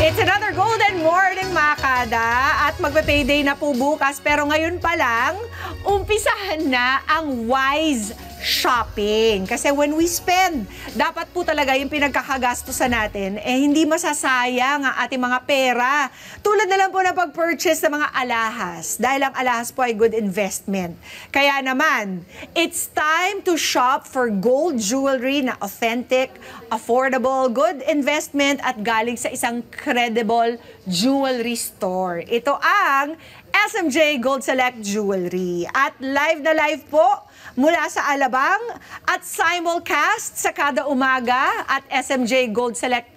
It's another golden morning, mga kada, at magpe-payday na po bukas. Pero ngayon pa lang, umpisahan na ang wise shopping. Kasi when we spend, dapat po talaga yung pinagkakagastusan natin, hindi masasayang ang ating mga pera. Tulad na lang po na pag-purchase ng mga alahas. Dahil ang alahas po ay good investment. Kaya naman, it's time to shop for gold jewelry na authentic, affordable, good investment at galing sa isang credible jewelry store. Ito ang SMJ Gold Select Jewelry. At live na live po mula sa Alabang at simulcast sa kada umaga at SMJ Gold Select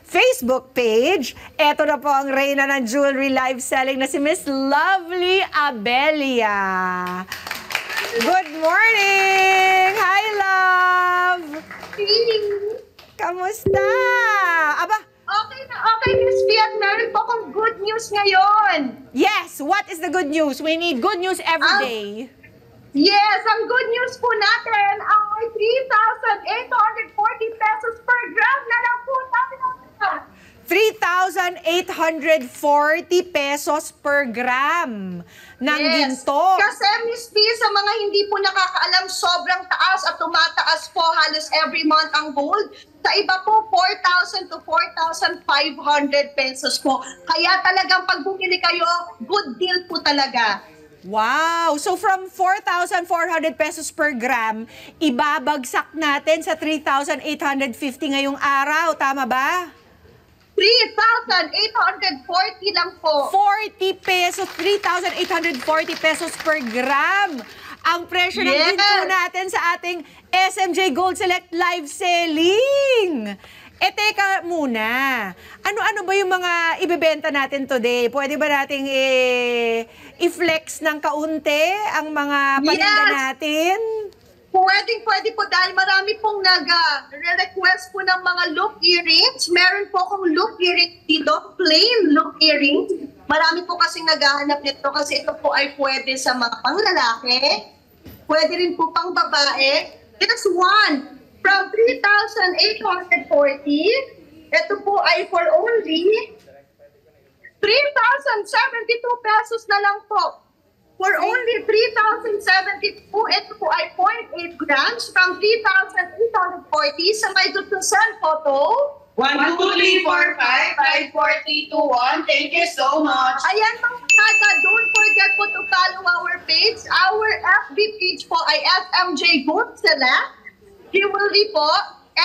Facebook page. Ito na po ang reyna ng jewelry live selling na si Miss Lovely Abelia. Good morning! Hi, love! Kamusta? Aba, Okay, Miss P, at meron po akong good news ngayon. yes, what is the good news? We need good news every day. Yes, ang good news po natin ay 3,840 pesos per gram na lang po. 3,840 pesos per gram ng ginto. Kasi Miss P, sa mga hindi po nakakaalam, sobrang taas at tumataas po halos every month ang gold. Sa iba po, 4,000 to 4,500 pesos po. Kaya talagang pag bumili kayo, good deal po talaga. Wow! So from 4,400 pesos per gram, ibabagsak natin sa 3,850 ngayong araw. Tama ba? 3,840 lang po. 40 pesos, 3,840 pesos per gram. Ang presyo ng ginto natin sa ating SMJ Gold Select live selling. Teka muna. Ano-ano ba yung mga ibebenta natin today? Pwede ba nating i-flex ng kaunti ang mga paninda natin? Pwede po dahil marami pong nag-request po ng mga loop earrings. Meron po akong loop earrings dito, plain loop earrings. Marami po kasing naghahanap nito kasi ito po ay pwede sa mga panglalaki. Pwede rin po pang babae. It's one from 3,840. Ito po ay for only 3,072 pesos na lang po. For only 3,072, ito po ay 0.8 grams from 3,840. Sa may gusto send photo. 1, 2, 3, 4, 5, 5, 4, 3, 2, 1. Thank you so much. Ayan mga kada, don't forget po to follow our page. Our FB page po ay SMJ Gold Select Jewelry po.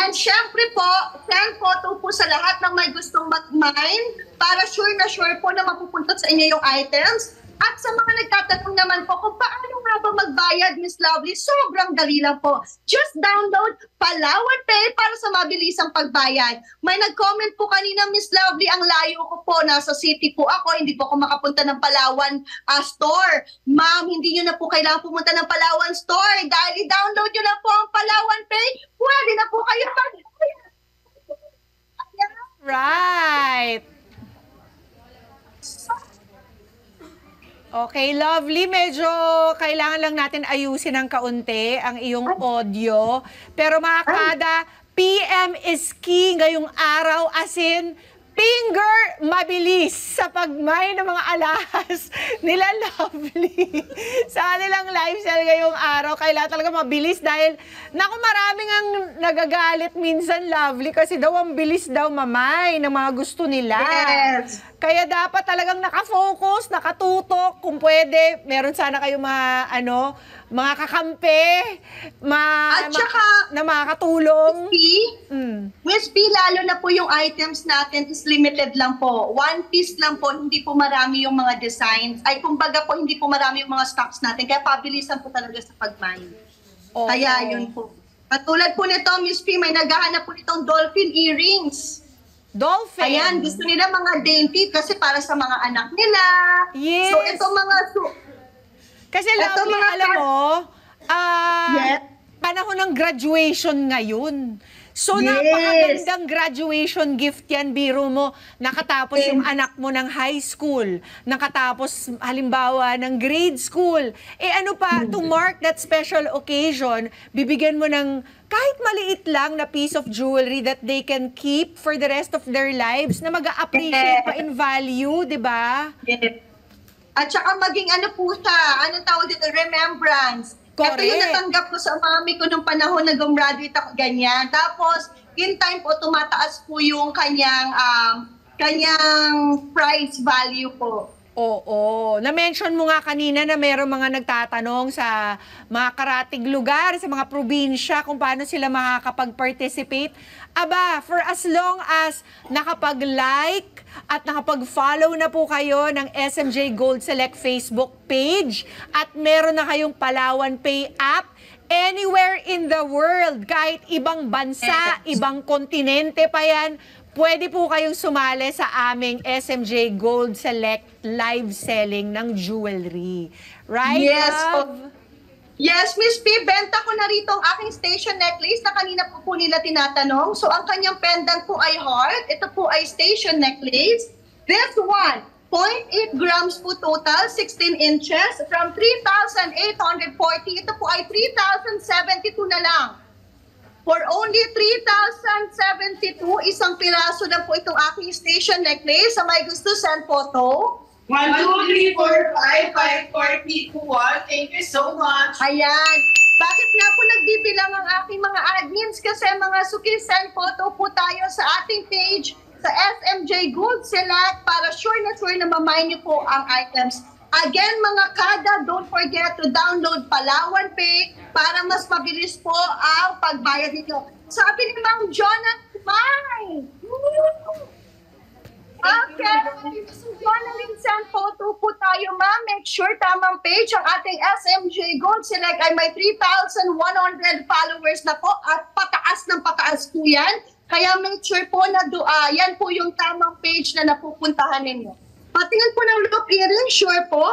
And syempre po, send photo po sa lahat ng may gustong mag-mine para sure na sure po na mapupunta sa inyo yung items. At sa mga nagtatanong naman po kung paano nga ba magbayad, Miss Lovely, sobrang dali lang po. Just download Palawan Pay para sa mabilisang pagbayad. May nag-comment po kanina, Miss Lovely, ang layo ko po, nasa city po ako, hindi po ako makapunta ng Palawan store. Ma'am, hindi nyo na po kailangan pumunta ng Palawan store. Dahil i-download nyo na po ang Palawan Pay, pwede na po kayo magbayad. Right. Okay, Lovely. Medyo kailangan lang natin ayusin ng kaunti ang iyong audio. Pero mga kada, PM is key ngayong araw, as in, finger mabilis sa pagmay ng mga alahas nila Lovely. Sa kanilang live sell ngayong araw, kailangan talaga mabilis dahil, naku, maraming ang nagagalit minsan, Lovely, kasi daw ang bilis daw mamay ng mga gusto nila. Yes. Kaya dapat talagang nakafocus, nakatutok, kung pwede, meron sana kayong mga kakampi, At saka, na makakatulong. Miss P, lalo na po yung items natin is limited lang po. One piece lang po, hindi po marami yung mga designs. Ay, kumbaga po, hindi po marami yung mga stocks natin. Kaya pabilisan po talaga sa pag-mine. Kaya yun po. Katulad po nito, Miss P, may naghahanap po nitong dolphin earrings. Dolphin. Ayan, gusto nila mga dainty kasi para sa mga anak nila. Yes. So, ito mga... Kasi Lovely, alam mo, Yes. panahon ng graduation ngayon. So, Yes. napakagandang graduation gift yan, biro mo. Nakatapos yung anak mo ng high school, nakatapos halimbawa ng grade school. Ano pa, to mark that special occasion, bibigyan mo ng kahit maliit lang na piece of jewelry that they can keep for the rest of their lives na mag-a-appreciate pa in value, di ba? Yes. At saka maging ano po siya, anong tawag dito, remembrance. Correct. Ito yung natanggap ko sa mami ko nung panahon na gumraduate ako, ganyan. Tapos, in time po, tumataas po yung kanyang price value po. Oo. Na-mention mo nga kanina na mayroong mga nagtatanong sa mga karatig lugar, sa mga probinsya, kung paano sila makakapag-participate. Aba, for as long as nakapag-like at nakapag-follow na po kayo ng SMJ Gold Select Facebook page at meron na kayong Palawan Pay app, anywhere in the world, kahit ibang bansa, ibang kontinente pa yan, pwede po kayong sumali sa aming SMJ Gold Select live selling ng jewelry. Right, Yes, love? Yes, Miss P, benta ko na rito ang aking station necklace na kanina po nila tinatanong. So, ang kanyang pendant po ay heart. Ito po ay station necklace. This one, 0.8 grams po total, 16 inches. From 3,840, ito po ay 3,072 na lang. For only 3,072, isang piraso na po itong aking station necklace. Sa may gusto, send photo. 1, 2, 3, 4, 5, 5, 4, 3, 2, 1. Thank you so much. Ayan. Bakit nga po nagbibilang ang aking mga admins? Kasi mga suki, send photo po tayo sa ating page sa SMJ Gold Select para sure na mamay niyo po ang items. Again, mga kada, don't forget to download Palawan Pay para mas mabilis po ang pagbayad nito. Sabi ni Ma'am Jonathan, May! Okay, Jonathan, send photo po tayo, ma'am. Make sure tamang page ang ating SMJ Gold Select ay may 3,100 followers na po at pataas ng pataas po yan. Kaya make sure po na yan po yung tamang page na napupuntahan ninyo. Patingin po ng loop earring, sure po.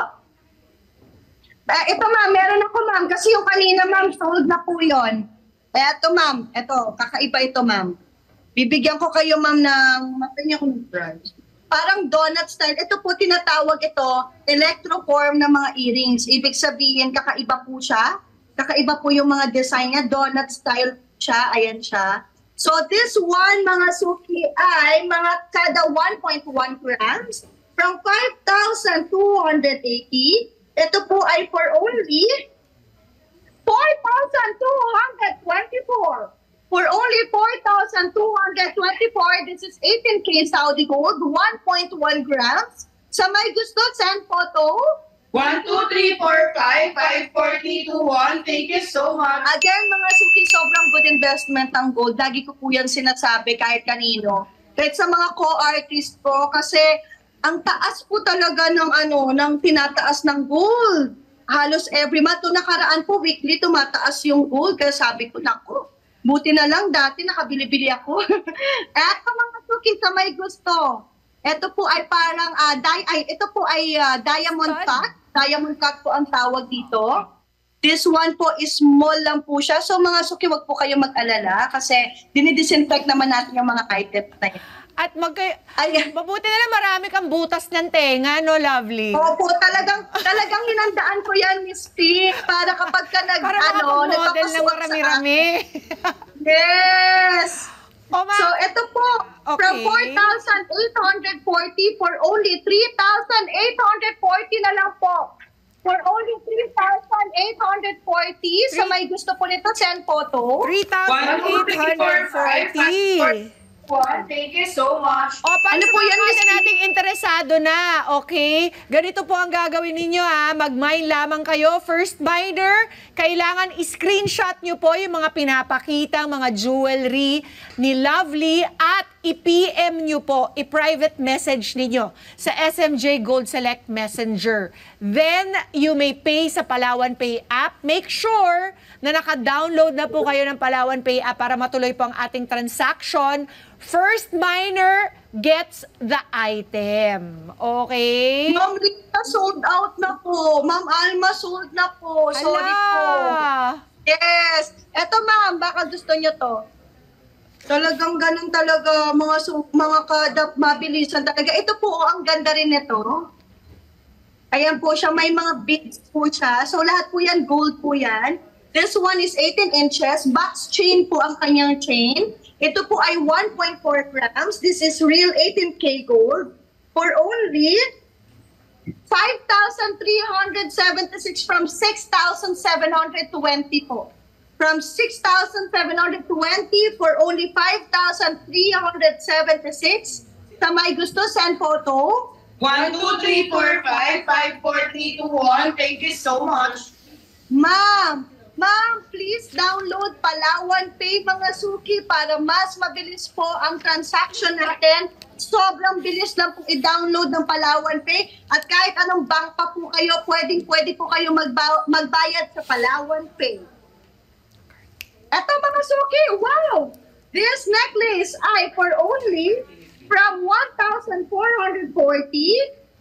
Ito ma'am, meron ako ma'am. Kasi yung kanina ma'am, sold na po yun. Ito ma'am, ito, kakaiba ito ma'am. Bibigyan ko kayo ma'am ng, matingin ko ng price. Parang donut style. Ito po tinatawag ito, electroform na mga earrings. Ibig sabihin, kakaiba po siya. Kakaiba po yung mga design niya. Donut style siya. Ayan siya. So this one, mga suki, ay mga kada 1.1 grams from 5,280. Ito po ay for only 4,224. For only 4,224, this is 18K Saudi gold, 1.1 grams. Sa may gusto, send photo. 1, 2, 3, 4, 5, 5, 4, 3, 2, 1. Thank you so much. Again, mga suki, sobrang good investment ang gold. Lagi ko po yan sinasabi kahit kanino. Kahit sa mga co-artist po, kasi ang taas po talaga ng tinataas ng gold. Halos every month. Ito nakaraan po, weekly tumataas yung gold. Kaya sabi ko, naku, buti na lang dati nakabili-bili ako. Eto mga suki, sa may gusto. Ito po ay parang, ito po ay diamond cut. Diamond cut po ang tawag dito. This one po is small lang po siya. So mga suki, wag po kayo mag-alala kasi dinidisinfect naman natin yung mga items na yun. At mabuti na lang marami kang butas ng tenga, no, Lovely? Opo, talagang hinandaan ko yan, Miss P, para kapag ka Para makapag-model ng marami-rami. Yes! So, ito po, from Okay. 4,840 for only 3,840 na lang po. For only 3,840. Sa may gusto po nito, send photo. 3,840. 1, thank you so much. O, para Ano sa po mga yan, Miss kada nating interesado na, okay? Ganito po ang gagawin ninyo, ha? Mag-mine lamang kayo. First binder, kailangan i-screenshot nyo po yung mga pinapakitang mga jewelry ni Lovely at i-PM nyo po, i-private message ninyo sa SMJ Gold Select Messenger. Then, you may pay sa Palawan Pay app. Make sure na naka-download na po kayo ng Palawan Pay app para matuloy po ang ating transaction. First miner gets the item. Okay? Ma'am Rita, sold out na po. Ma'am Alma, sold na po. Sorry po. Ala! Yes. Eto ma'am, baka gusto nyo to. Talagang ganun talaga, mga kada, mabilisan talaga. Ito po, ang ganda rin nito. Ayan po siya, may mga beads po siya. So lahat po yan, gold po yan. This one is 18 inches. Box chain po ang kanyang chain. Ito po ay 1.4 grams. This is real 18K gold for only 5,376 from 6,720 po. From 6,720 for only 5,376. Sa may gusto, send photo. 1, 2, 3, 4, 5, 5, 4, 3, 2, 1. Thank you so much. Ma'am, please download Palawan Pay mga suki para mas mabilis po ang transaction natin. Sobrang bilis lang po i-download ng Palawan Pay at kahit anong bank pa po kayo, pwede po kayo magbayad sa Palawan Pay. Eto mga suki, wow! This necklace ay for only from 1,440.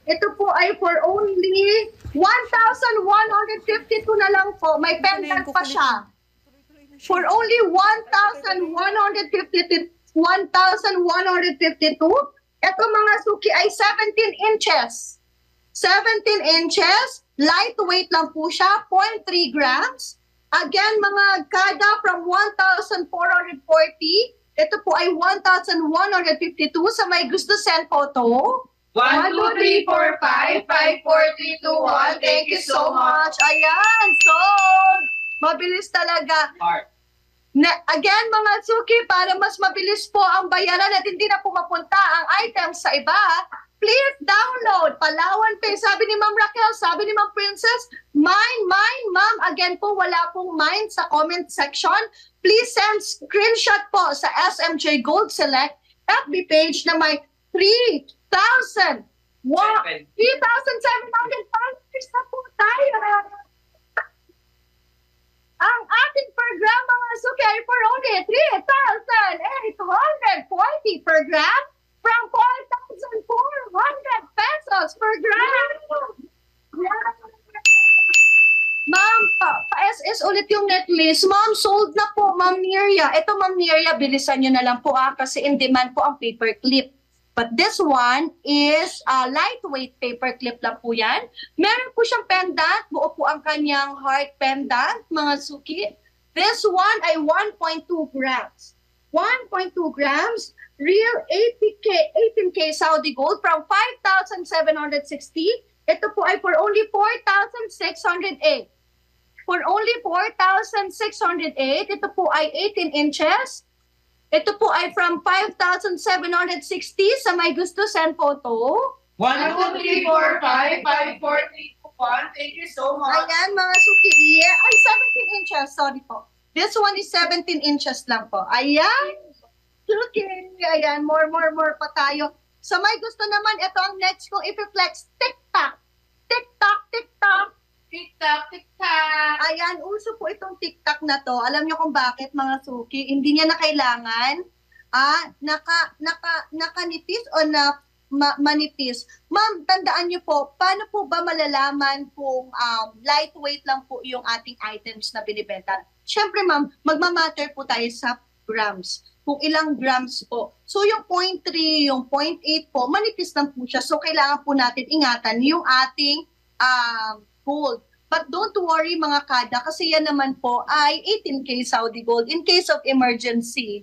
Ito po ay for only 1,152 na lang po. May pendant pa siya. For only 1,152. Ito mga suki ay 17 inches. 17 inches. Lightweight lang po siya. 0.3 grams. Again, mga kada from 1,440. Ito po ay 1,152. Sa may gusto, send photo. 1, 2, 3, 4, 5, 5, 4, 3, 2, 1. Thank you so much. Ayan, so mabilis talaga. Again, mga suki, para mas mabilis po ang bayaran at hindi na po mapunta ang items sa iba, please download Palawan Pay. Sabi ni Ma'am Raquel, sabi ni Ma'am Princess, mine, ma'am. Again po, wala pong mine sa comment section. Please send screenshot po sa SMJ Gold Select FB page na may 3,700 followers na po tayo. Ang ating per gram, mga suki, ay for only 3,840 per gram from 4,400 pesos per gram. Ma'am, pa-SS ulit yung necklace. Ma'am, sold na po, Ma'am Neria. Ito, Ma'am Neria, bilisan nyo na lang po kasi in demand po ang paper clip. But this one is lightweight paper clip lang po yan. Meron po siyang pendant. Buo po ang kanyang heart pendant, mga suki. This one ay 1.2 grams. 1.2 grams. Real 18K Saudi gold from 5,760. Ito po ay for only 4,608. For only 4,608. Ito po ay 18 inches. Ito po ay from 5,760. Sa may gusto, send photo. 1, 2, 3, 4, 5, 5, 4, 3, 2, 1. Thank you so much. Ayan, mga suki. Yeah. Ay, 17 inches. Sorry po. This one is 17 inches lang po. Ayan. Suki. Ayan, more pa tayo. Sa may gusto naman, ito ang next kong i-flex. TikTok. TikTok, TikTok. Tik-tak, tik-tak. Ayan, uso po itong TikTok na to. Alam niyo kung bakit, mga suki? Hindi niya na kailangan nakanipis o manipis. Ma'am, tandaan niyo po, paano po ba malalaman kung lightweight lang po yung ating items na binibenta? Siyempre, ma'am, magmamatter po tayo sa grams. Kung ilang grams po. So, yung 0.3, yung 0.8 po, manipis lang po siya. So, kailangan po natin ingatan yung ating gold. But don't worry mga kada, kasi yan naman po ay 18K Saudi gold. In case of emergency,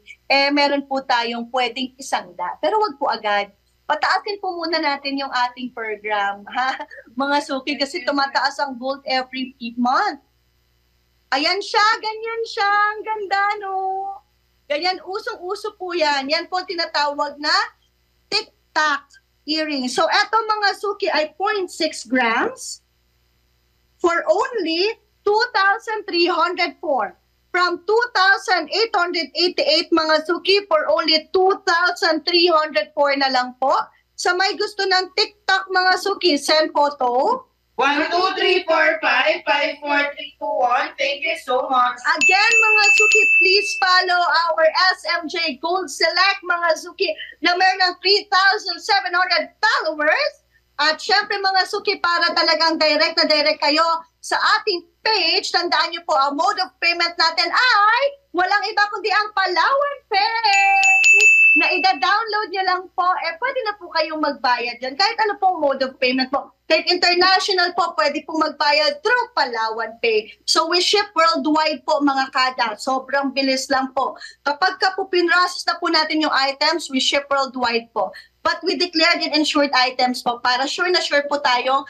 meron po tayong pwedeng isangda. Pero wag po agad. Pataasin po muna natin yung ating per gram, ha? Mga suki, kasi tumataas ang gold every month. Ayan siya, ganyan siya. Ang ganda, no? Ganyan, usong-uso po yan. Yan po tinatawag na TikTok earring. So, eto mga suki ay 0.6 grams. For only 2,304. From 2,888 mga suki for only 2,304 na lang po. Sa may gusto ng TikTok mga suki, send photo. 1, 2, 3, 4, 5, 5, 4, 3, 2, 1. Thank you so much. Again, mga suki, please follow our SMJ Gold Select, mga suki, na meron ng 3,700 followers. At syempre mga suki, para talagang direct na direct kayo sa ating page, tandaan niyo po, ang mode of payment natin ay walang iba kundi ang Palawan Pay na ida-download niyo lang po. Pwede na po kayong magbayad dyan. Kahit ano pong mode of payment po. Kahit international po, pwede pong magbayad through Palawan Pay. So we ship worldwide po mga kada. Sobrang bilis lang po. Kapag ka po pinrocess na po natin yung items, we ship worldwide po. But we declared in insured items po para sure na sure po tayong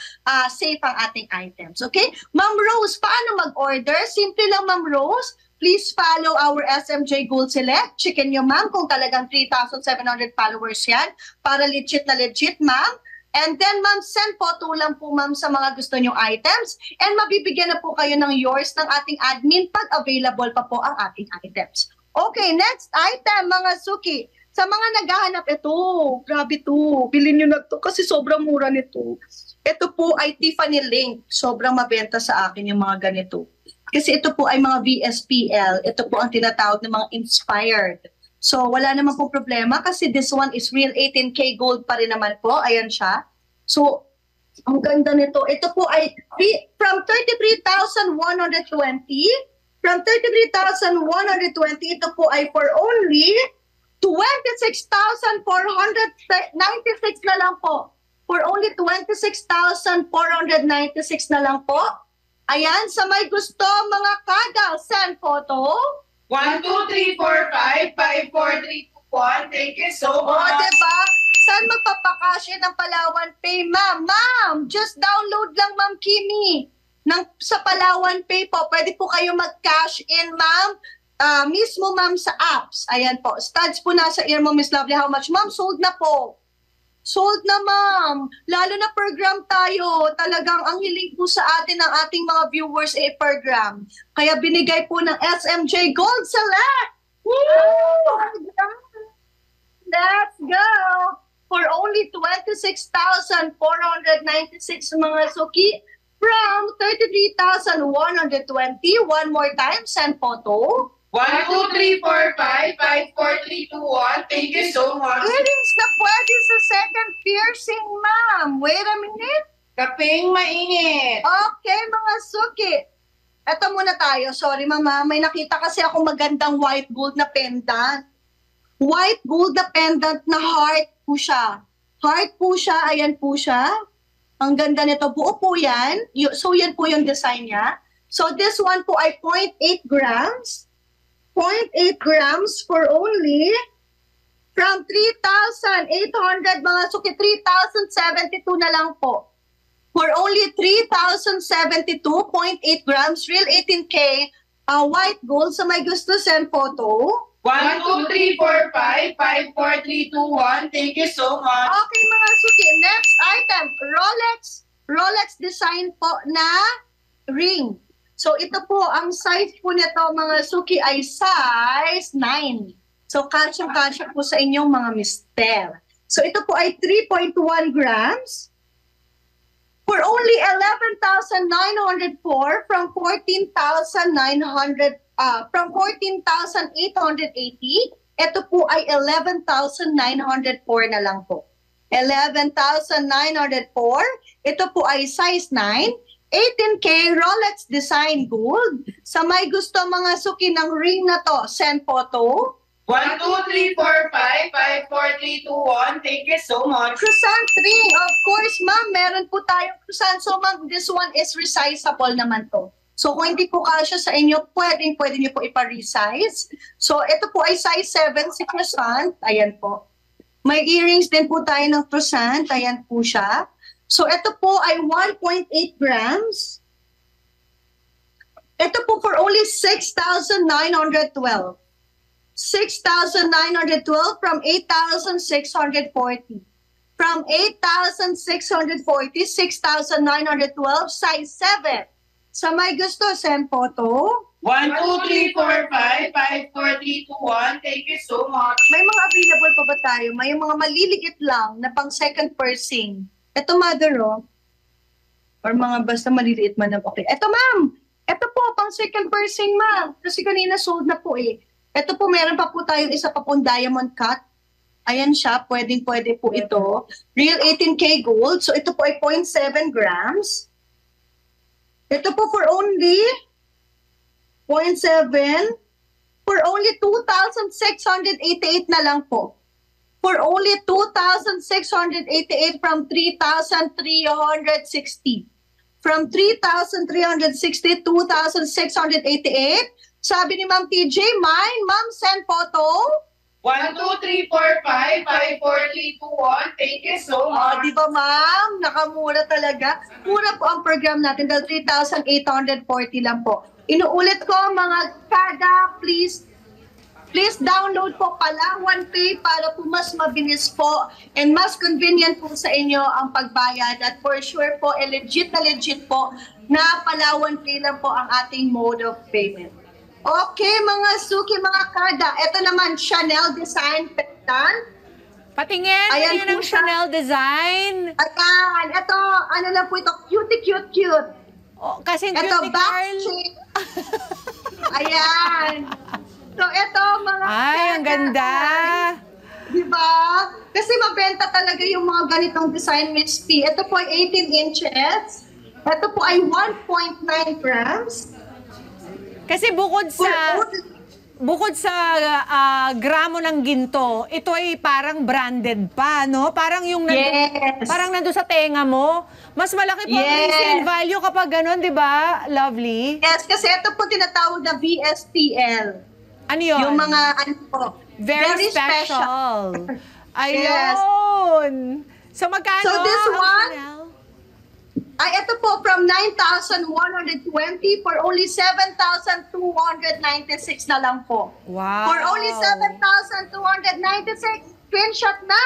safe ang ating items. Okay? Ma'am Rose, paano mag-order? Simple lang, Ma'am Rose. Please follow our SMJ Gold Select. Checkin nyo, ma'am, kung talagang 3,700 followers yan. Para legit na legit, ma'am. And then, ma'am, send photo lang po, ma'am, sa mga gusto nyong items. And mabibigyan na po kayo ng yours ng ating admin pag available pa po ang ating items. Okay, next item, mga suki. Sa mga naghahanap, ito, grabe to. Bilhin nyo na to kasi sobrang mura nito. Ito po ay Tiffany Link. Sobrang mabenta sa akin yung mga ganito. Kasi ito po ay mga VSPL. Ito po ang tinatawag ng mga inspired. So, wala naman po problema kasi this one is real 18K gold pa rin naman po. Ayan siya. So, ang ganda nito. Ito po ay from 33,120. From 33,120, ito po ay for only 26,496 na lang po. For only 26,496 na lang po. Ayan, sa may gusto, mga kada, send photo. 1, 2, 3, 4, 5, 5, 4, 3, 2, 1. Thank you so O, much. diba? Saan magpapakash ng Palawan Pay, ma'am? Ma'am, just download lang, Ma'am Kimi. Sa Palawan Pay po, pwede po kayo mag-cash in, ma'am. Mismo, ma'am, sa apps. Ayan po. Studs po nasa ear mo, Miss Lovely. How much? Ma'am, sold na po. Sold na, ma'am. Lalo na per gram tayo. Talagang ang hiling po sa atin ng ating mga viewers per gram. Kaya binigay po ng SMJ Gold Select. Woo! Let's go! For only 26,496 mga suki from 33,120. One more time, send photo. 1, 2, 3, 4, 5, 5, 4, 3, 2, 1. Thank you so much. Earrings na pwede sa second piercing, ma'am. Wait a minute. Kaping mainit. Okay, mga suki. Eto muna tayo. Sorry, mama. May nakita kasi ako magandang white gold na pendant. White gold na pendant na heart po siya. Heart po siya. Ayan po siya. Ang ganda nito. Buo po yan. So, yan po yung design niya. So, this one po ay 0.8 grams. 0.8 grams for only from 3,800 mga suki, 3,072 na lang po. For only 3,072.8 grams, real 18K, white gold. So may gusto, send photo. 1, 2, 3, 4, 5, 5, 4, 3, 2, 1. Thank you so much. Okay mga suki, next item, Rolex design po na ring. So ito po, ang size po nito mga suki ay size 9. So kasya po sa inyong mga mister. So ito po ay 3.1 grams for only 11,904 from 14,880. Ito po ay 11,904 na lang po. 11,904. Ito po ay size 9. 18K Rolex Design Gold. Sa may gusto mga suki ng ring na to, send photo. 1, 2, 3, 4, 5, 5, 4, 3, 2, 1. Thank you so much. Croissant ring. Of course, ma'am, meron po tayong croissant. So, ma'am, this one is resizable naman to. So, kung hindi po kasya sa inyo, pwede nyo po ipa-resize. So, ito po ay size 7 si croissant. Ayan po. May earrings din po tayo ng croissant. Ayan po siya. So, ito po ay 1.8 grams. Ito po for only 6,912. 6,912 from 8,640. From 8,640, 6,912, size 7. Sa may gusto, send photo. 1, 2, 3, 4, 5, 5, 4, 3, 2, 1. Thank you so much. May mga available pa ba tayo? May mga maliliit lang na pang second piercing. Ito, mother, oh. Or mga basta maliliit man. Okay. Ito, ma'am. Ito po, pang second piercing, ma'am. Kasi kanina sold na po eh. Ito po, meron pa po tayong isa pa pong diamond cut. Ayan siya, pwede po ito. Real 18K gold. So ito po ay 0.7 grams. Ito po for only 0.7. For only 2,688 na lang po. For only 2,688 from 3,360. From 3,360, 2,688. Sabi ni Ma'am TJ, mine, Ma'am, send photo. 1, 2, 3, 4, 5, 5, 4, 3, 2, 1. Thank you so much. Di ba, Ma'am? Nakamura talaga. Mura po ang program natin dahil 3,840 lang po. Inuulit ko, mga kada, please download po Palawan Pay para po mas mabilis po and mas convenient po sa inyo ang pagbayad. At for sure po, legit po na Palawan Pay lang po ang ating mode of payment. Okay, mga suki, mga kada. Ito naman, Chanel Design Pendant. Patingin, Ayan yun ang po siya. Chanel design. Ayan, ito, ano lang po ito, cute. Oh, kasi Ito, cute ni back Carl. shape. Ayan. So, ito, mga Ay, ang kada, ganda. Di ba? Kasi mabenta talaga yung mga ganitong design, Miss P. Ito po ay 18 inches. Ito po ay 1.9 grams. Kasi bukod sa gramo ng ginto, ito ay parang branded pa, no? Parang yung Yes. parang nandun sa tenga mo. Mas malaki po ang Yes. resale value kapag ganun, di ba? Lovely. Yes, kasi ito po tinatawag na VSTL. Ano yun? Yung mga, ano po, Very special. Ayun. So magkano? So this ang one, Chanel? Ay, ito po from 9,120 for only 7,296 na lang po. Wow. For only 7,296, screenshot na.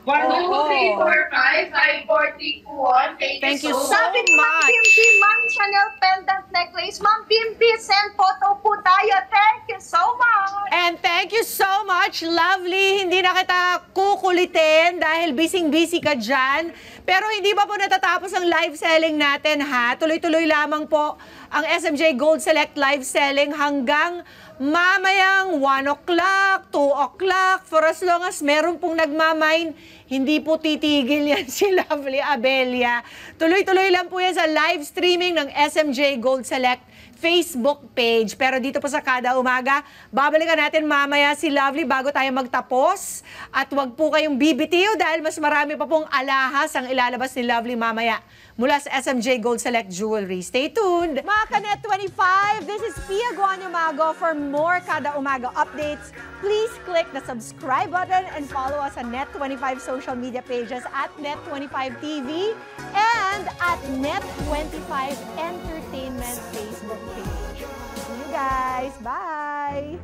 1, 2, Oh. 3, 4, 5, 5, 4, 3, 2, 1. Thank you so much. Sabi ni Ma'am much. Bimbi, Ma'am Chanel pendant necklace. Ma'am Bimbi, send photo po tayo. Thank you so much. And thank you so much, lovely. Hindi na kita kukulitin dahil busy-busy ka dyan. Pero hindi pa po natatapos ang live selling natin, ha? Tuloy-tuloy lamang po ang SMJ Gold Select live selling hanggang mamayang 1 o'clock, 2 o'clock. For as long as meron pong nagmamine, hindi po titigil yan si Lovely Abelia. Tuloy-tuloy lang po yan sa live streaming ng SMJ Gold Select Facebook page. Pero dito po sa Kada Umaga, babalikan natin mamaya si Lovely bago tayo magtapos. At wag po kayong bibitiw dahil mas marami pa pong alahas ang ilalabas ni Lovely mamaya mula sa SMJ Gold Select Jewelry. Stay tuned! Mga Kanet 25, this is Pia Guanyamago. For more Kada Umaga updates, please click the subscribe button and follow us on Net25 social media pages at Net25 TV and at Net25 Entertainment Facebook page. See you guys. Bye!